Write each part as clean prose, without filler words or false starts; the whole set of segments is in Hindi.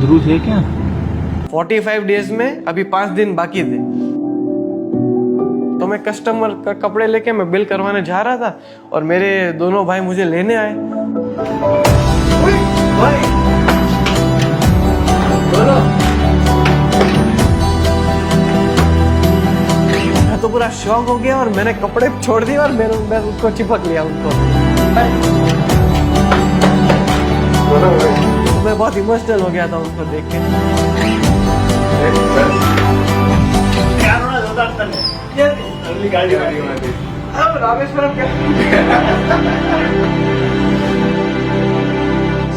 ध्रुव थे क्या? 45 डेज में अभी 5 दिन बाकी थे, तो मैं कस्टमर का कपड़े लेके मैं बिल करवाने जा रहा था और मेरे दोनों भाई मुझे लेने आए। मैं तो पूरा शॉक हो गया और मैंने कपड़े छोड़ दिए और मैं उसको चिपक लिया उनको। तो मैं बहुत इमोशनल हो गया था उनको देख के।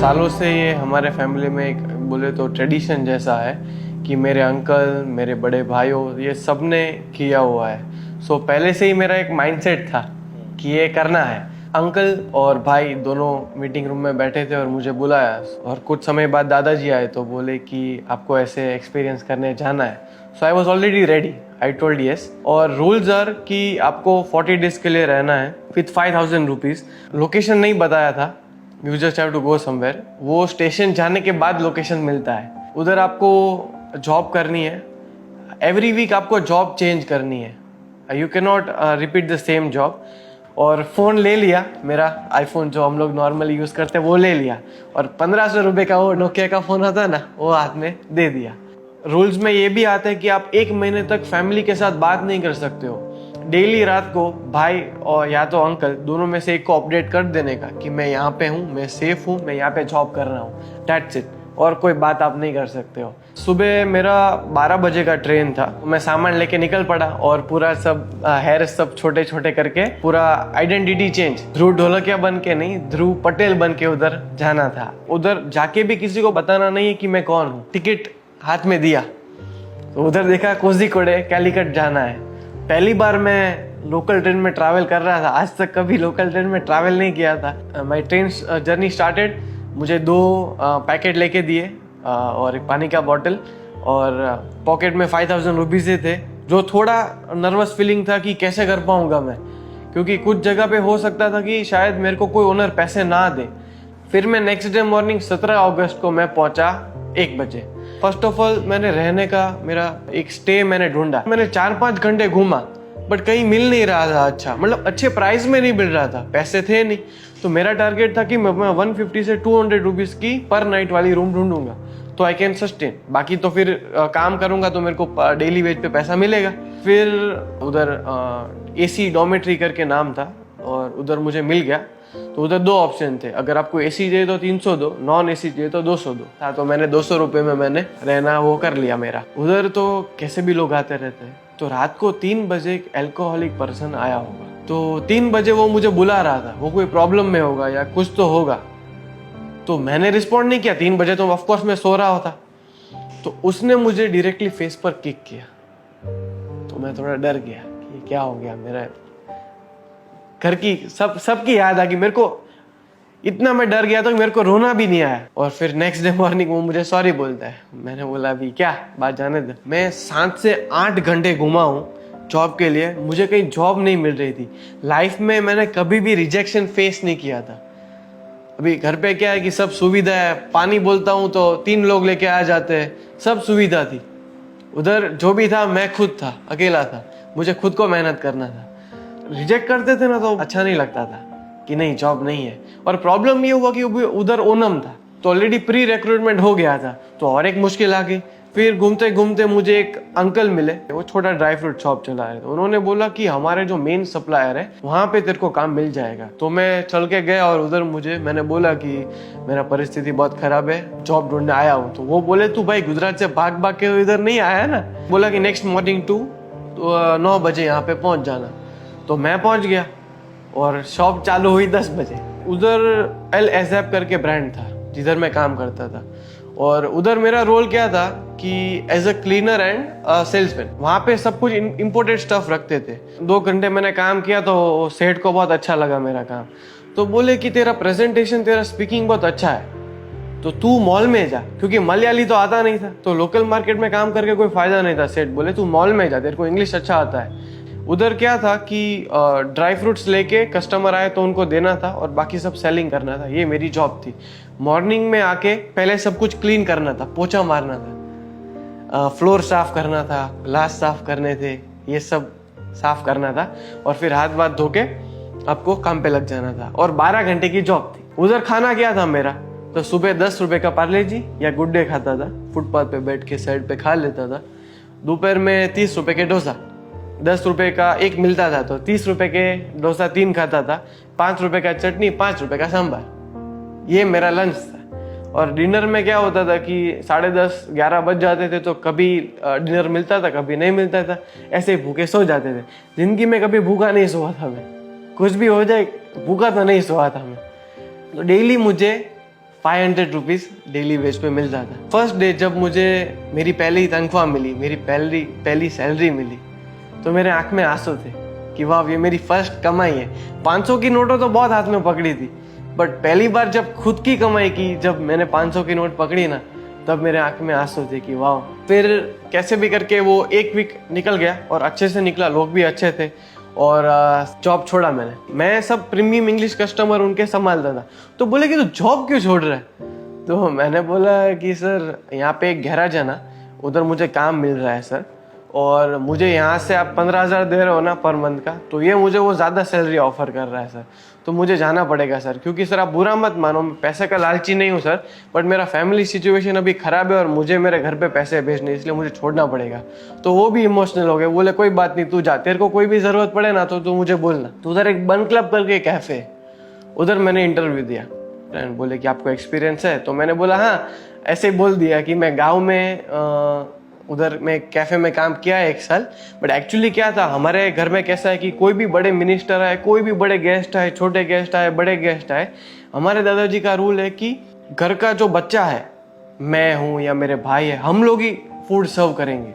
सालों से ये हमारे फैमिली में एक बोले तो ट्रेडिशन जैसा है कि मेरे अंकल, मेरे बड़े भाइयों, ये सब ने किया हुआ है। सो पहले से ही मेरा एक माइंडसेट था कि ये करना है। अंकल और भाई दोनों मीटिंग रूम में बैठे थे और मुझे बुलाया और कुछ समय बाद दादाजी आए तो बोले कि आपको ऐसे एक्सपीरियंस करने जाना है। So I was already ready, I told yes. और रूल्स आर कि आपको 40 डेज के लिए रहना है विथ 5000 रुपीज़। लोकेशन नहीं बताया था, you just have to go somewhere. वो स्टेशन जाने के बाद लोकेशन मिलता है। उधर आपको जॉब करनी है, एवरी वीक आपको जॉब चेंज करनी है, you can not repeat the same job. और फ़ोन ले लिया, मेरा आईफोन जो हम लोग नॉर्मली यूज़ करते हैं वो ले लिया और 1500 रुपये का वो नोकिया का फ़ोन होता है ना, वो हाथ में दे दिया। रूल्स में ये भी आता है कि आप 1 महीने तक फैमिली के साथ बात नहीं कर सकते हो। डेली रात को भाई और या तो अंकल दोनों में से एक को अपडेट कर देने का कि मैं यहाँ पे हूँ, मैं सेफ हूँ, मैं यहाँ पे जॉब कर रहा हूँ, दैट्स इट। और कोई बात आप नहीं कर सकते हो। सुबह मेरा 12 बजे का ट्रेन था, मैं सामान लेके निकल पड़ा और पूरा सब हेयर सब छोटे छोटे करके पूरा आइडेंटिटी चेंज, ध्रुव ढोलकिया बन के नहीं, ध्रुव पटेल बन के उधर जाना था। उधर जाके भी किसी को बताना नहीं है कि मैं कौन हूँ। टिकट हाथ में दिया तो उधर देखा कोझिकोडे कैलीकट जाना है। पहली बार मैं लोकल ट्रेन में ट्रैवल कर रहा था, आज तक कभी लोकल ट्रेन में ट्रैवल नहीं किया था। My train journey started. मुझे 2 पैकेट लेके दिए और एक पानी का बॉटल और पॉकेट में 5000 रुपीज़ थे, जो थोड़ा नर्वस फीलिंग था कि कैसे कर पाऊँगा मैं, क्योंकि कुछ जगह पे हो सकता था कि शायद मेरे को कोई ओनर पैसे ना दे। फिर मैं नेक्स्ट डे मॉर्निंग 17 अगस्त को मैं पहुंचा 1 बजे। फर्स्ट ऑफ ऑल मैंने रहने का मेरा एक स्टे मैंने ढूंढा। मैंने 4-5 घंटे घूमा बट कहीं मिल नहीं रहा था अच्छा, मतलब अच्छे प्राइस में नहीं मिल रहा था, पैसे थे नहीं। तो मेरा टारगेट था कि मैं 150 से 200 रुपीज़ की पर नाइट वाली रूम ढूंढूंगा तो आई कैन सस्टेन। बाकी तो फिर काम करूंगा तो मेरे को डेली वेज पे पैसा मिलेगा। फिर उधर AC डॉर्मेट्री करके नाम था और उधर मुझे मिल गया। तो उधर 2 ऑप्शन थे, अगर आपको AC चाहिए तो 300 दो, नॉन AC चाहिए तो 200 दो था। तो मैंने 200 रुपये में मैंने रहना वो कर लिया मेरा। उधर तो कैसे भी लोग आते रहते हैं। तो रात को 3 बजे एक अल्कोहलिक पर्सन आया होगा, तो 3 बजे वो मुझे बुला रहा था, वो कोई प्रॉब्लम में होगा या कुछ तो होगा। तो मैंने रिस्पॉन्ड नहीं किया, 3 बजे तो ऑफकोर्स मैं सो रहा होता। तो उसने मुझे डायरेक्टली फेस पर किक किया तो मैं थोड़ा डर गया कि क्या हो गया। मेरा घर की सबकी याद आ गई मेरे को, इतना मैं डर गया तो मेरे को रोना भी नहीं आया। और फिर नेक्स्ट डे मॉर्निंग वो मुझे सॉरी बोलता है। मैंने बोला अभी क्या बात जाने दे। मैं 7 से 8 घंटे घुमा हूँ जॉब के लिए, मुझे कहीं जॉब नहीं मिल रही थी। लाइफ में मैंने कभी भी रिजेक्शन फेस नहीं किया था। अभी घर पे क्या है कि सब सुविधा है, पानी बोलता हूँ तो 3 लोग लेके आ जाते हैं, सब सुविधा थी। उधर जो भी था मैं खुद था, अकेला था, मुझे खुद को मेहनत करना था। रिजेक्ट करते थे ना तो अच्छा नहीं लगता था कि नहीं जॉब नहीं है। और प्रॉब्लम ये हुआ कि उधर ओनम था तो ऑलरेडी प्री रिक्रूटमेंट हो गया था, तो और एक मुश्किल आ गई। फिर घूमते घूमते मुझे एक अंकल मिले, वो छोटा ड्राई फ्रूट शॉप चला रहे थे। उन्होंने बोला कि हमारे जो मेन सप्लायर है वहाँ पे तेरे को काम मिल जाएगा। तो मैं चल के गया और उधर मैंने बोला कि मेरा परिस्थिति बहुत खराब है, जॉब ढूंढने आया हूँ। तो वो बोले तू भाई गुजरात से भाग भाग के इधर नहीं आया ना। बोला कि नेक्स्ट मॉर्निंग 9 बजे यहाँ पे पहुँच जाना। तो मैं पहुँच गया और शॉप चालू हुई 10 बजे। उधर एल एजैप करके ब्रांड था जिधर मैं काम करता था और उधर मेरा रोल क्या था कि as a cleaner and salesman. वहाँ पे सब कुछ इम्पोर्टेड स्टफ रखते थे। 2 घंटे मैंने काम किया तो सेठ को बहुत अच्छा लगा मेरा काम। तो बोले कि तेरा प्रेजेंटेशन, तेरा स्पीकिंग बहुत अच्छा है, तो तू मॉल में जा, क्योंकि मलयाली तो आता नहीं था तो लोकल मार्केट में काम करके कोई फायदा नहीं था। सेठ बोले तू मॉल में जा, तेरे को इंग्लिश अच्छा आता है। उधर क्या था कि ड्राई फ्रूट्स लेके कस्टमर आए तो उनको देना था और बाकी सब सेलिंग करना था, ये मेरी जॉब थी। मॉर्निंग में आके पहले सब कुछ क्लीन करना था, पोछा मारना था, फ्लोर साफ करना था, ग्लास साफ करने थे, ये सब साफ करना था, और फिर हाथ वाथ धो के आपको काम पे लग जाना था। और 12 घंटे की जॉब थी। उधर खाना क्या था मेरा, तो सुबह 10 रुपए का पार्ले जी या गुड डे खाता था, फुटपाथ पे बैठ के साइड पे खा लेता था। दोपहर में 30 रुपए के डोसा, 10 रुपए का एक मिलता था, तो 30 रुपए के डोसा 3 खाता था, 5 रुपए का चटनी, 5 रुपए का सांभर। ये मेरा लंच था। और डिनर में क्या होता था कि 10:30 11 बज जाते थे, तो कभी डिनर मिलता था, कभी नहीं मिलता था, ऐसे ही भूखे सो जाते थे। जिंदगी में कभी भूखा नहीं सोया था मैं, कुछ भी हो जाए भूखा तो नहीं सोया था मैं। तो डेली मुझे 500 रुपीज़ डेली वेज पे मिलता था। फर्स्ट डे जब मुझे मेरी पहली तनख्वाह मिली, मेरी पहली सैलरी मिली, तो मेरे आंख में आंसू थे कि वाह, ये मेरी फर्स्ट कमाई है। 500 की नोटों तो बहुत हाथ में पकड़ी थी, बट पहली बार जब खुद की कमाई की, जब मैंने 500 की नोट पकड़ी ना, तब मेरे आंख में आंसू थे कि वाह। फिर कैसे भी करके वो एक वीक निकल गया और अच्छे से निकला, लोग भी अच्छे थे, और जॉब छोड़ा मैंने। मैं सब प्रीमियम इंग्लिश कस्टमर उनके संभालता था। तो बोले कि तू जॉब क्यों छोड़ रहा है? तो मैंने बोला कि सर, यहाँ पे एक गैराज है ना, उधर मुझे काम मिल रहा है सर, और मुझे यहाँ से आप 15,000 दे रहे हो ना पर मंथ का, तो ये मुझे वो ज़्यादा सैलरी ऑफर कर रहा है सर, तो मुझे जाना पड़ेगा सर। क्योंकि सर आप बुरा मत मानो, मैं पैसे का लालची नहीं हूँ सर, बट मेरा फैमिली सिचुएशन अभी ख़राब है और मुझे मेरे घर पे पैसे भेजने, इसलिए मुझे छोड़ना पड़ेगा। तो वो भी इमोशनल हो गए, बोले कोई बात नहीं, तू जा, तेरे को कोई भी ज़रूरत पड़े ना तो तू मुझे बोलना। तो उधर एक बन क्लब करके कैफ़े, उधर मैंने इंटरव्यू दिया। फ्रेंड बोले कि आपको एक्सपीरियंस है? तो मैंने बोला हाँ, ऐसे ही बोल दिया कि मैं गाँव में उधर मैं कैफ़े में काम किया है 1 साल। बट एक्चुअली क्या था, हमारे घर में कैसा है कि कोई भी बड़े मिनिस्टर आए, कोई भी बड़े गेस्ट आए, छोटे गेस्ट आए, बड़े गेस्ट आए, हमारे दादाजी का रूल है कि घर का जो बच्चा है, मैं हूँ या मेरे भाई है, हम लोग ही फूड सर्व करेंगे,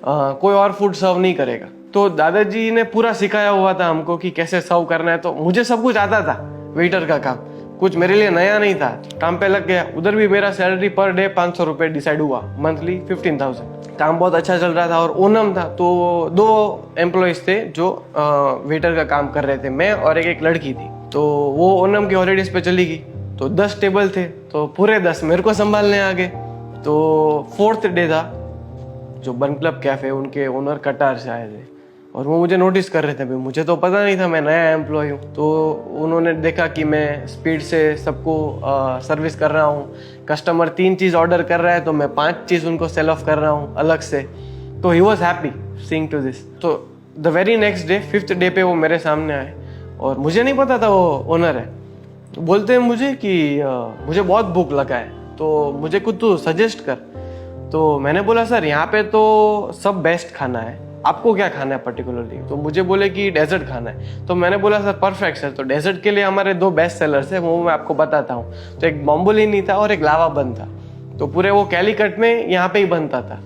कोई और फूड सर्व नहीं करेगा। तो दादाजी ने पूरा सिखाया हुआ था हमको कि कैसे सर्व करना है। तो मुझे सब कुछ आता था, वेटर का काम, कुछ मेरे लिए नया नहीं था। काम पे लग गया। उधर भी मेरा सैलरी पर डे 500 रुपये डिसाइड हुआ, मंथली 15,000। काम बहुत अच्छा चल रहा था और ओनम था, तो 2 एम्प्लॉयज थे जो वेटर का काम कर रहे थे, मैं और एक लड़की थी। तो वो ओनम की हॉलीडेज पे चली गई, तो 10 टेबल थे, तो पूरे 10 मेरे को संभालने आ गए। तो 4th डे था, जो बन क्लब कैफे, उनके ओनर कटार से आए थे और वो मुझे नोटिस कर रहे थे। भाई मुझे तो पता नहीं था, मैं नया एम्प्लॉय हूँ। तो उन्होंने देखा कि मैं स्पीड से सबको सर्विस कर रहा हूँ, कस्टमर 3 चीज़ ऑर्डर कर रहा है तो मैं 5 चीज़ उनको सेल ऑफ कर रहा हूँ अलग से। तो he was happy seeing to this. तो the very next day, 5th day पे वो मेरे सामने आए और मुझे नहीं पता था वो ओनर है। बोलते हैं मुझे कि मुझे बहुत भूख लगा है, तो मुझे कुछ तू सजेस्ट कर। तो मैंने बोला सर, यहाँ पे तो सब बेस्ट खाना है, आपको क्या खाना है पर्टिकुलरली? तो मुझे बोले कि डेजर्ट खाना है। तो मैंने बोला सर परफेक्ट सर, तो डेजर्ट के लिए हमारे 2 बेस्ट सेलर्स हैं, वो मैं आपको बताता हूँ। तो एक बॉम्बोलिनी था और एक लावा बन था, तो पूरे वो कैलीकट में यहाँ पे ही बनता था।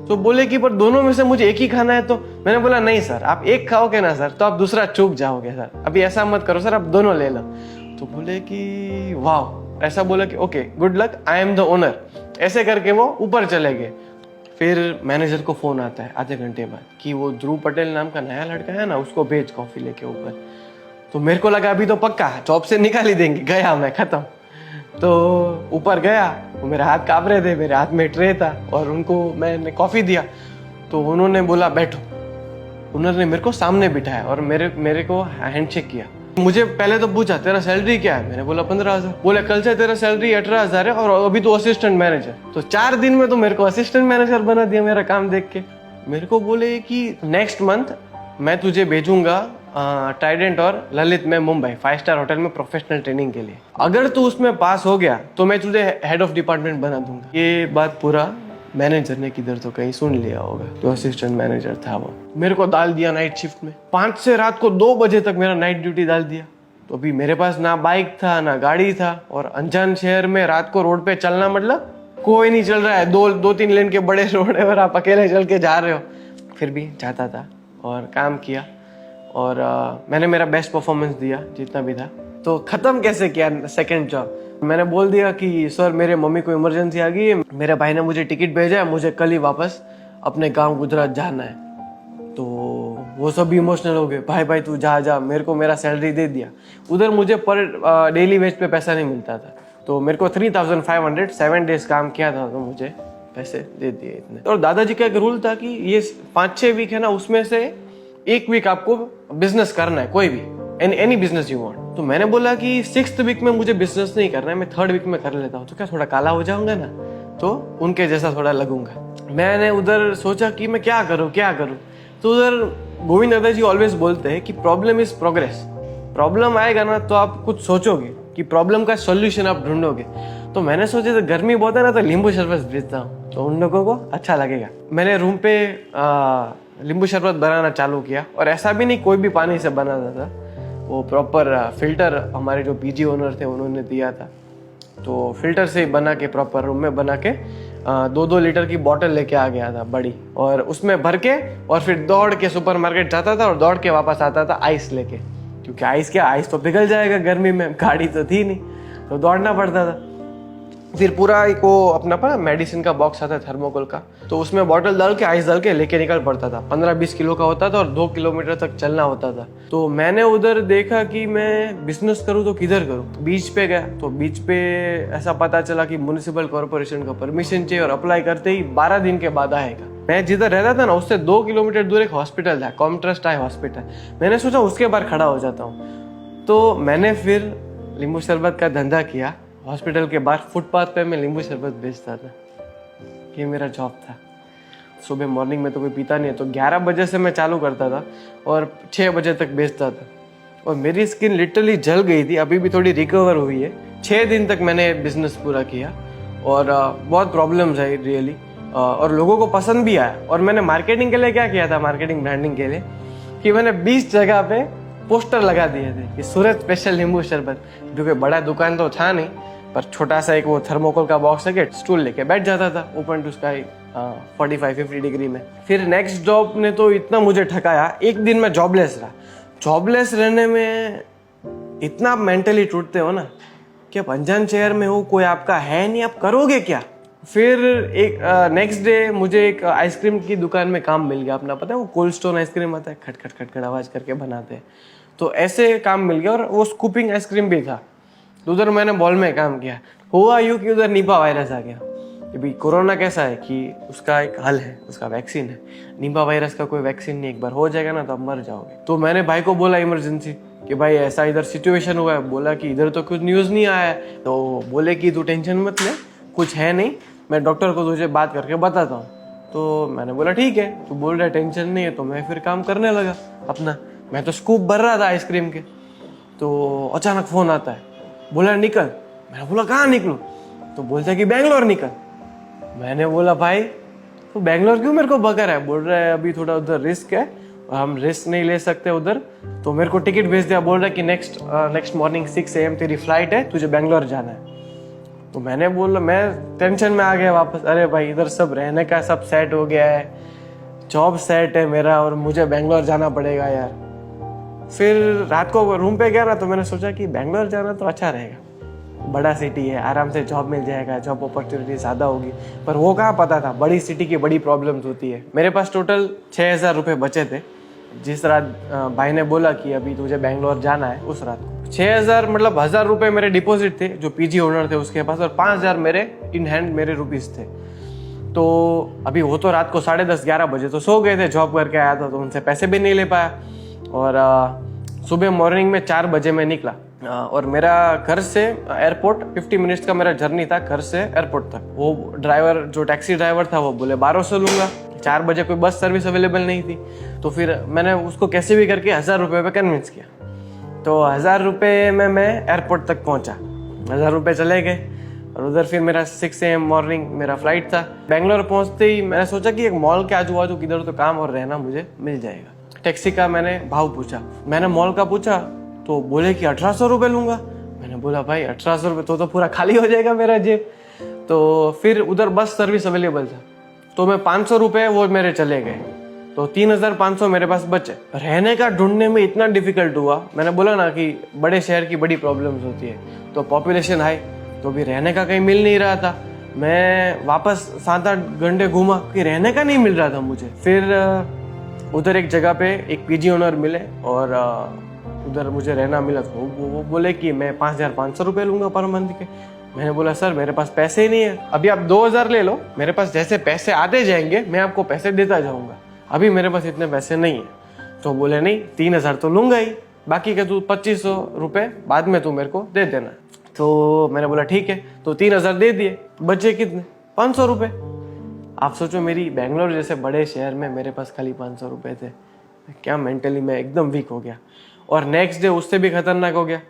तो बोले कि पर दोनों में से मुझे एक ही खाना है। तो मैंने बोला नहीं सर, आप एक खाओगे ना सर तो आप दूसरा चूक जाओगे सर, अभी ऐसा मत करो सर, आप दोनों ले लो। तो बोले कि वाह, ऐसा बोला कि okay good luck, I am the owner. ऐसे करके वो ऊपर चले गए। फिर मैनेजर को फ़ोन आता है आधे घंटे बाद कि वो ध्रुव पटेल नाम का नया लड़का है ना, उसको भेज कॉफ़ी लेके ऊपर। तो मेरे को लगा अभी तो पक्का जॉब से निकाल ही देंगे, गया मैं, ख़त्म। तो ऊपर गया, वो मेरे हाथ काँप रहे थे, मेरे हाथ में ट्रे था और उनको मैंने कॉफ़ी दिया। तो उन्होंने बोला बैठो। उन्होंने मेरे को सामने बिठाया और मेरे को हैंडशेक किया। मुझे पहले तो पूछा तेरा सैलरी क्या है? मैंने बोला 15,000। बोले कल से तेरा सैलरी 18,000 है और अभी तो असिस्टेंट मैनेजर। तो 4 दिन में तो मेरे को असिस्टेंट मैनेजर बना दिया मेरा काम देख के। मेरे को बोले कि नेक्स्ट मंथ मैं तुझे भेजूंगा ट्राइडेंट और ललित में मुंबई 5 स्टार होटल में प्रोफेशनल ट्रेनिंग के लिए। अगर तू उसमें पास हो गया तो मैं तुझे हेड ऑफ डिपार्टमेंट बना दूंगा। ये बात पूरा मैनेजर ने किधर तो कहीं सुन लिया होगा, जो असिस्टेंट मैनेजर था वो। मेरे को डाल दिया नाइट शिफ्ट में, 5 से रात को 2 बजे तक मेरा नाइट ड्यूटी डाल दिया। तो अभी मेरे पास ना बाइक था ना गाड़ी था, और अनजान शहर में रात को रोड पे चलना मतलब कोई नहीं चल रहा है, 2-3 लेन के बड़े रोड है और आप अकेले चल के जा रहे हो। फिर भी जाता था और काम किया और मैंने मेरा बेस्ट परफॉर्मेंस दिया जितना भी था। तो ख़त्म कैसे किया सेकेंड जॉब? मैंने बोल दिया कि सर मेरे मम्मी को इमरजेंसी आ गई है, मेरे भाई ने मुझे टिकट भेजा है, मुझे कल ही वापस अपने गांव गुजरात जाना है। तो वो सब भी इमोशनल हो गए, भाई तू जा, मेरे को मेरा सैलरी दे दिया। उधर मुझे पर डेली वेज पे पैसा नहीं मिलता था, तो मेरे को 3,500 7 डेज काम किया था तो मुझे पैसे दे दिए इतने। और दादाजी का एक रूल था कि ये 5-6 वीक है ना, उसमें से 1 वीक आपको बिजनेस करना है, कोई भी एनी बिजनेस यू वांट। तो मैंने बोला कि 6th वीक में मुझे बिजनेस नहीं करना है, मैं 3rd वीक में कर लेता हूँ, तो क्या थोड़ा काला हो जाऊंगा ना, तो उनके जैसा थोड़ा लगूंगा। मैंने उधर सोचा कि मैं क्या करूँ। तो उधर गोविंद दादाजी ऑलवेज बोलते हैं कि प्रॉब्लम इज प्रोग्रेस। प्रॉब्लम आएगा ना तो आप कुछ सोचोगे कि प्रॉब्लम का सॉल्यूशन आप ढूंढोगे। तो मैंने सोचा तो गर्मी बहुत है ना, तो नींबू शरबत बेचता हूँ, तो उन लोगों को अच्छा लगेगा। मैंने रूम पे नींबू शरबत बनाना चालू किया, और ऐसा भी नहीं कोई भी पानी से बनाता था, वो प्रॉपर फिल्टर हमारे जो पीजी ओनर थे उन्होंने दिया था, तो फिल्टर से बना के प्रॉपर रूम में बना के 2-2 लीटर की बोतल लेके आ गया था बड़ी, और उसमें भर के और फिर दौड़ के सुपरमार्केट जाता था और दौड़ के वापस आता था आइस लेके, क्योंकि आइस तो पिघल जाएगा गर्मी में, गाड़ी तो थी नहीं, तो दौड़ना पड़ता था। फिर पूरा एक वो अपना मेडिसिन का बॉक्स आता है थर्मोकोल का, तो उसमें बॉटल डाल के आइस डाल के लेके निकल पड़ता था। 15-20 किलो का होता था और 2 किलोमीटर तक चलना होता था। तो मैंने उधर देखा कि मैं बिजनेस करूँ तो किधर करूँ। बीच पे गया, तो बीच पे ऐसा पता चला कि म्युनिसिपल कॉर्पोरेशन का परमिशन चाहिए, और अप्लाई करते ही 12 दिन के बाद आएगा। मैं जिधर रहता था ना उससे 2 किलोमीटर दूर एक हॉस्पिटल था, कॉमट्रस्ट आई हॉस्पिटल। मैंने सोचा उसके बाहर खड़ा हो जाता हूँ, तो मैंने फिर नींबू शरबत का धंधा किया। हॉस्पिटल के बाहर फुटपाथ पे मैं नींबू शरबत बेचता था, ये मेरा जॉब था। सुबह मॉर्निंग में तो कोई पीता नहीं है, तो 11 बजे से मैं चालू करता था और 6 बजे तक बेचता था, और मेरी स्किन लिटरली जल गई थी, अभी भी थोड़ी रिकवर हुई है। 6 दिन तक मैंने बिजनेस पूरा किया, और बहुत प्रॉब्लम्स आई रियली, और लोगों को पसंद भी आया। और मैंने मार्केटिंग के लिए क्या किया था, मार्केटिंग ब्रांडिंग के लिए, कि मैंने 20 जगह पे पोस्टर लगा दिए थे कि सूरत स्पेशल नींबू शरबत। क्योंकि बड़ा दुकान तो था नहीं, पर छोटा सा एक वो थर्मोकोल का बॉक्स है, स्टूल लेके बैठ जाता था ओपन टू स्काई 45-50 डिग्री में। फिर नेक्स्ट जॉब ने तो इतना मुझे ठकाया, एक दिन मैं जॉबलेस रहा। जॉबलेस रहने में इतना आप मेंटली टूटते हो ना, कि आप अनजान शहर में हो, कोई आपका है नहीं, आप करोगे क्या। फिर एक नेक्स्ट डे मुझे एक आइसक्रीम की दुकान में काम मिल गया अपना, पता है वो कोल्ड स्टोन आइसक्रीम आता है, खट खट खट खट आवाज करके बनाते हैं, तो ऐसे काम मिल गया। और वो स्कूपिंग आइसक्रीम भी था, तो उधर मैंने बॉल में काम किया। हुआ यूँ कि उधर निपा वायरस आ गया। अभी कोरोना कैसा है कि उसका एक हल है, उसका वैक्सीन है। निपा वायरस का कोई वैक्सीन नहीं, एक बार हो जाएगा ना तो आप मर जाओगे। तो मैंने भाई को बोला इमरजेंसी कि भाई ऐसा इधर सिचुएशन हुआ है। बोला कि इधर तो कुछ न्यूज़ नहीं आया है। तो बोले कि तू टेंशन मत ले, कुछ है नहीं, मैं डॉक्टर को तुझे बात करके बताता हूँ। तो मैंने बोला ठीक है, तू बोल रहा है टेंशन नहीं है, तो मैं फिर काम करने लगा अपना। मैं तो स्कूप भर रहा था आइसक्रीम के, तो अचानक फ़ोन आता है, बोला निकल। मैंने बोला कहाँ निकलूँ? तो बोलता है कि बेंगलोर निकल। मैंने बोला भाई तो बेंगलोर क्यों मेरे को भगा रहा है? बोल रहा है अभी थोड़ा उधर रिस्क है और हम रिस्क नहीं ले सकते उधर, तो मेरे को टिकट भेज दिया। बोल रहा है कि नेक्स्ट मॉर्निंग 6 AM तेरी फ्लाइट है, तुझे बेंगलोर जाना है। तो मैंने बोला, मैं टेंशन में आ गया वापस, अरे भाई इधर सब रहने का सब सेट हो गया है, जॉब सेट है मेरा, और मुझे बेंगलोर जाना पड़ेगा यार। फिर रात को रूम पे गया ना, तो मैंने सोचा कि बेंगलोर जाना तो अच्छा रहेगा, बड़ा सिटी है, आराम से जॉब मिल जाएगा, जॉब अपॉर्चुनिटी ज़्यादा होगी। पर वो कहाँ पता था, बड़ी सिटी की बड़ी प्रॉब्लम्स होती है। मेरे पास टोटल 6,000 रुपये बचे थे। जिस रात भाई ने बोला कि अभी तुझे बेंगलोर जाना है, उस रात को 6,000 मतलब 1,000 रुपये मेरे डिपॉजिट थे जो पीजी ओनर थे उसके पास, और 5,000 मेरे इन हैंड मेरे रुपीज़ थे। तो अभी वो तो रात को 10:30-11 बजे तो सो गए थे, जॉब करके आया था तो उनसे पैसे भी नहीं ले पाया। और सुबह मॉर्निंग में 4 बजे मैं निकला, और मेरा घर से एयरपोर्ट 50 मिनट्स का मेरा जर्नी था, घर से एयरपोर्ट तक। वो ड्राइवर जो टैक्सी ड्राइवर था वो बोले 1200 लूँगा। 4 बजे कोई बस सर्विस अवेलेबल नहीं थी, तो फिर मैंने उसको कैसे भी करके 1,000 रुपये पे कन्विंस किया। तो 1,000 रुपये में मैं एयरपोर्ट तक पहुँचा, 1,000 रुपये चले गए, और उधर फिर मेरा 6 AM मॉर्निंग मेरा फ्लाइट था। बेंगलोर पहुँचते ही मैंने सोचा कि एक मॉल के आजू बाजू किधर तो काम और रहना मुझे मिल जाएगा। टैक्सी का मैंने भाव पूछा, मैंने मॉल का पूछा तो बोले कि 1,800 रुपये लूँगा। मैंने बोला भाई 1,800 रुपये तो पूरा खाली हो जाएगा मेरा जेब। तो फिर उधर बस सर्विस अवेलेबल था, तो मैं 500 रुपये वो मेरे चले गए, तो 3,500 मेरे पास बचे। रहने का ढूंढने में इतना डिफिकल्ट हुआ, मैंने बोला ना कि बड़े शहर की बड़ी प्रॉब्लम्स होती है, तो पॉपुलेशन हाई, तो भी रहने का कहीं मिल नहीं रहा था। मैं वापस 7-8 घंटे घूमा कि रहने का नहीं मिल रहा था मुझे। फिर उधर एक जगह पे एक पीजी ओनर मिले, और उधर मुझे रहना मिला। तो वो बोले कि मैं 5,500 रुपये लूँगा पर मंथ के। मैंने बोला सर मेरे पास पैसे ही नहीं है, अभी आप 2000 ले लो, मेरे पास जैसे पैसे आते जाएंगे मैं आपको पैसे देता जाऊंगा, अभी मेरे पास इतने पैसे नहीं है। तो बोले नहीं 3000 तो लूंगा ही, बाकी के तू 2500 रुपये बाद में तू मेरे को दे देना। तो मैंने बोला ठीक है, तो 3000 दे दिए, बचे कितने 500 रुपये। आप सोचो मेरी बेंगलोर जैसे बड़े शहर में मेरे पास खाली 500 रुपये थे, क्या मेंटली मैं एकदम वीक हो गया। और नेक्स्ट डे उससे भी खतरनाक हो गया,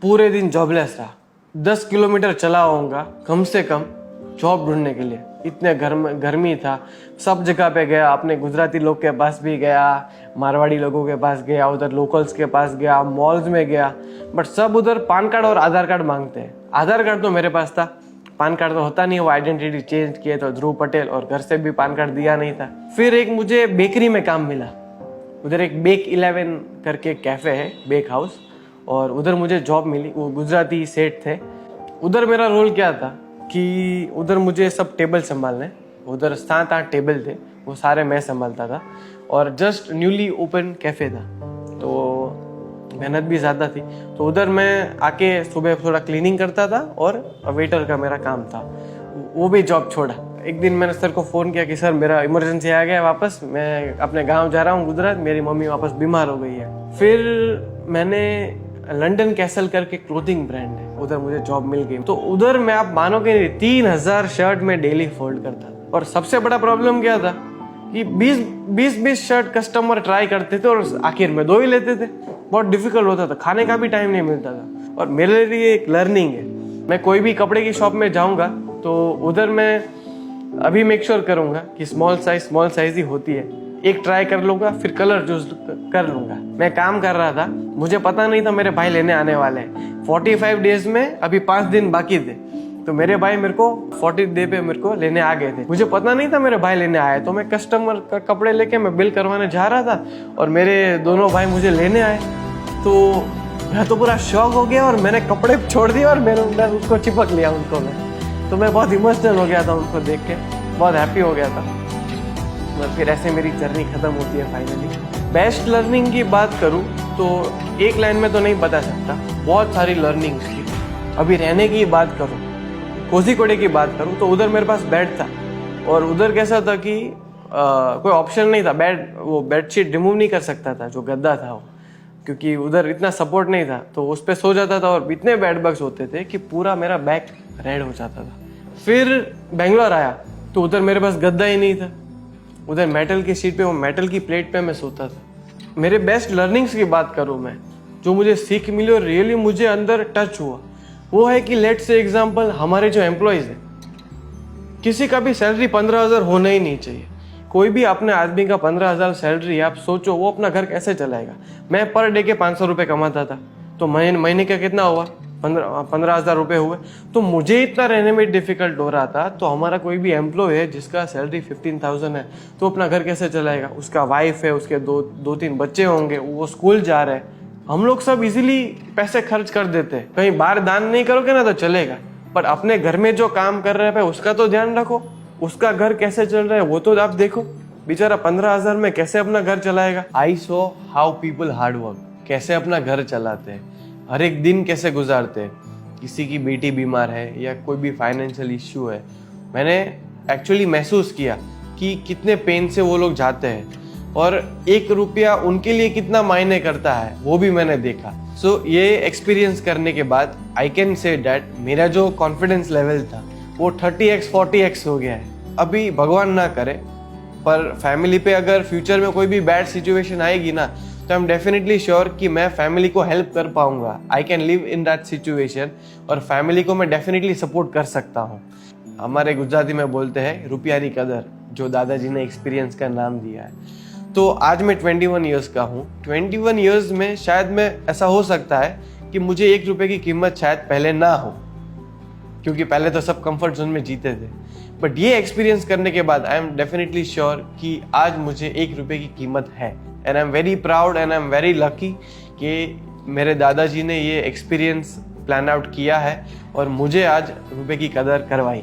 पूरे दिन जॉबलेस रहा, 10 किलोमीटर चला होऊंगा कम से कम जॉब ढूंढने के लिए, इतने गर्मी था। सब जगह पे गया, अपने गुजराती लोग के पास भी गया, मारवाड़ी लोगों के पास गया, उधर लोकल्स के पास गया, मॉल्स में गया, बट सब उधर पान कार्ड और आधार कार्ड मांगते हैं। आधार कार्ड तो मेरे पास था, पान कार्ड तो होता नहीं, वो आइडेंटिटी चेंज किए तो ध्रुव पटेल, और घर से भी पान कार्ड दिया नहीं था। फिर एक मुझे बेकरी में काम मिला, उधर एक बेक 11 करके कैफे है, बेक हाउस, और उधर मुझे जॉब मिली। वो गुजराती सेठ थे। उधर मेरा रोल क्या था कि उधर मुझे सब टेबल संभालने, उधर 7-8 टेबल थे, वो सारे मैं संभालता था, और जस्ट न्यूली ओपन कैफे था तो मेहनत भी ज़्यादा थी। तो उधर मैं आके सुबह थोड़ा क्लीनिंग करता था और वेटर का मेरा काम था, वो भी जॉब छोड़ा। एक दिन मैंने सर को फ़ोन किया कि सर मेरा इमरजेंसी आ गया वापस, मैं अपने गांव जा रहा हूँ गुजरात, मेरी मम्मी वापस बीमार हो गई है। फिर मैंने लंदन कैसल करके क्लोथिंग ब्रांड है, उधर मुझे जॉब मिल गई। तो उधर मैं आप मानोगे नहीं 3000 शर्ट में डेली फोल्ड करता था। और सबसे बड़ा प्रॉब्लम क्या था कि 20 शर्ट कस्टमर ट्राई करते थे और आखिर में 2 ही लेते थे। बहुत डिफिकल्ट होता था, खाने का भी टाइम नहीं मिलता था। और मेरे लिए एक लर्निंग है, मैं कोई भी कपड़े की शॉप में जाऊंगा तो उधर मैं अभी मेक श्योर करूंगा कि स्मॉल साइज ही होती है, एक ट्राई कर लूंगा, फिर कलर चूज कर लूंगा। मैं काम कर रहा था, मुझे पता नहीं था मेरे भाई लेने आने वाले हैं। 45 डेज में अभी 5 दिन बाकी थे, तो मेरे भाई मेरे को 40 डे पे मेरे को लेने आ गए थे। मुझे पता नहीं था मेरे भाई लेने आए, तो मैं कस्टमर का कपड़े लेके मैं बिल करवाने जा रहा था और मेरे दोनों भाई मुझे लेने आए। तो मैं तो पूरा शॉक हो गया और मैंने कपड़े छोड़ दिए और मैंने उसको चिपक लिया उनको। तो मैं बहुत इमोशनल हो गया था उनको देख के, बहुत हैप्पी हो गया था। और फिर ऐसे मेरी जर्नी खत्म होती है फाइनली। बेस्ट लर्निंग की बात करूँ तो एक लाइन में तो नहीं बता सकता, बहुत सारी लर्निंग्स की। अभी रहने की बात करूँ, कोझीकोडे की बात करूँ, तो उधर मेरे पास बेड था और उधर कैसा था कि कोई ऑप्शन नहीं था, वो बेडशीट रिमूव नहीं कर सकता था, जो गद्दा था वो, क्योंकि उधर इतना सपोर्ट नहीं था। तो उस पर सो जाता था और इतने बेड बग्स होते थे कि पूरा मेरा बैक रेड हो जाता था। फिर बेंगलोर आया तो उधर मेरे पास गद्दा ही नहीं था, उधर मेटल की सीट पे, वो मेटल की प्लेट पे मैं सोता था। मेरे बेस्ट लर्निंग्स की बात करूँ मैं, जो मुझे सीख मिली और रियली मुझे अंदर टच हुआ, वो है कि लेट्स से एग्जांपल हमारे जो एम्प्लॉयज़ हैं, किसी का भी सैलरी 15,000 होना ही नहीं चाहिए। कोई भी अपने आदमी का 15,000 सैलरी, आप सोचो वो अपना घर कैसे चलाएगा। मैं पर डे के 500 रुपये कमाता था, तो महीने का कितना हुआ, 15,000 रुपये हुए। तो मुझे इतना रहने में डिफिकल्ट हो रहा था, तो हमारा कोई भी एम्प्लॉय है जिसका सैलरी 15,000 है, तो अपना घर कैसे चलाएगा। उसका वाइफ है, उसके 2-3 बच्चे होंगे, वो स्कूल जा रहे हैं। हम लोग सब इजीली पैसे खर्च कर देते हैं, कहीं बाहर दान नहीं करोगे ना तो चलेगा, पर अपने घर में जो काम कर रहे हैं उसका तो ध्यान रखो, उसका घर कैसे चल रहा है वो तो आप देखो। बेचारा 15,000 में कैसे अपना घर चलाएगा। I saw how people hard work, कैसे अपना घर चलाते हैं, हर एक दिन कैसे गुजारते हैं। किसी की बेटी बीमार है या कोई भी फाइनेंशियल इश्यू है, मैंने एक्चुअली महसूस किया कि कितने पेन से वो लोग जाते हैं और 1 रुपया उनके लिए कितना मायने करता है, वो भी मैंने देखा। सो ये एक्सपीरियंस करने के बाद आई कैन से डैट मेरा जो कॉन्फिडेंस लेवल था वो 30x 40x हो गया है। अभी भगवान ना करे, पर फैमिली पे अगर फ्यूचर में कोई भी बैड सिचुएशन आएगी ना, तो आई एम डेफिनेटली श्योर कि मैं फैमिली को हेल्प कर पाऊंगा। I can live in that situation और फैमिली को मैं डेफिनेटली सपोर्ट कर सकता हूँ। हमारे गुजराती में बोलते हैं रुपयानी कदर, जो दादाजी ने एक्सपीरियंस का नाम दिया है। तो आज मैं 21 ईयर्स का हूँ। 21 ईयर्स में शायद मैं ऐसा हो सकता है कि मुझे 1 रुपये की कीमत शायद पहले ना हो, क्योंकि पहले तो सब कंफर्ट जोन में जीते थे। बट ये एक्सपीरियंस करने के बाद आई एम डेफिनेटली श्योर कि आज मुझे 1 रुपये की कीमत है। And I am very proud and I am very lucky कि मेरे दादाजी ने ये एक्सपीरियंस प्लान आउट किया है और मुझे आज रुपये की कदर करवाई।